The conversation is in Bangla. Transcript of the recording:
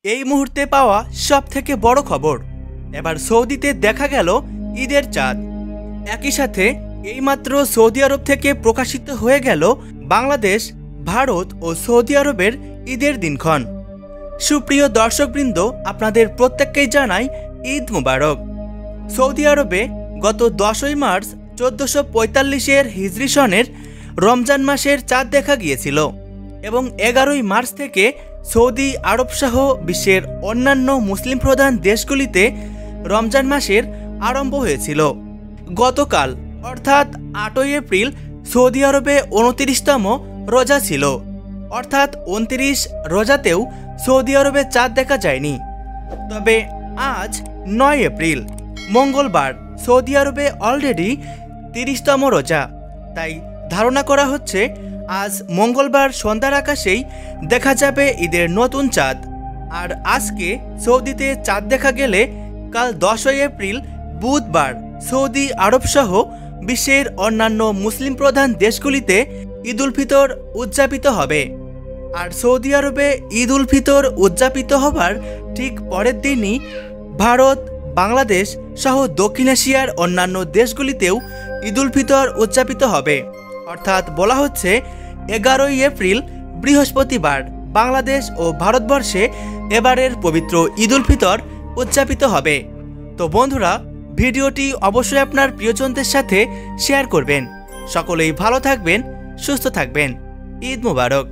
এই মুহূর্তে পাওয়া সবথেকে বড় খবর, এবার সৌদিতে দেখা গেল ঈদের চাঁদ। একই সাথে এইমাত্র সৌদি আরব থেকে প্রকাশিত হয়ে গেল বাংলাদেশ, ভারত ও সৌদি আরবের ঈদের দিনক্ষণ। সুপ্রিয় দর্শকবৃন্দ, আপনাদের প্রত্যেককেই জানাই ঈদ মুবারক। সৌদি আরবে গত 10ই মার্চ 1445 হিজরি সনের রমজান মাসের চাঁদ দেখা গিয়েছিল এবং 11ই মার্চ থেকে সৌদি আরব সহ বিশ্বের অন্যান্য মুসলিম প্রধান দেশগুলিতে রমজান মাসের আরম্ভ হয়েছিল। গতকাল অর্থাৎ 8ই এপ্রিল সৌদি আরবে 29তম রোজা ছিল, অর্থাৎ 29 রোজাতেও সৌদি আরবে চাঁদ দেখা যায়নি। তবে আজ 9 এপ্রিল মঙ্গলবার সৌদি আরবে অলরেডি 30তম রোজা, তাই ধারণা করা হচ্ছে আজ মঙ্গলবার সন্ধ্যার আকাশেই দেখা যাবে ঈদের নতুন চাঁদ। আর আজকে সৌদিতে চাঁদ দেখা গেলে কাল 10ই এপ্রিল বুধবার সৌদি আরব সহ বিশ্বের অন্যান্য মুসলিম প্রধান দেশগুলিতে ঈদ উল ফিতর উদযাপিত হবে। আর সৌদি আরবে ঈদ উল ফিতর উদযাপিত হবার ঠিক পরের দিনই ভারত, বাংলাদেশ সহ দক্ষিণ এশিয়ার অন্যান্য দেশগুলিতেও ঈদ উল ফিতর উদযাপিত হবে। অর্থাৎ বলা হচ্ছে 11ই এপ্রিল বৃহস্পতিবার বাংলাদেশ ও ভারতবর্ষে এবারের পবিত্র ঈদ উল ফিতর উদযাপিত হবে। তো বন্ধুরা, ভিডিওটি অবশ্যই আপনার প্রিয়জনদের সাথে শেয়ার করবেন। সকলেই ভালো থাকবেন, সুস্থ থাকবেন। ঈদ মুবারক।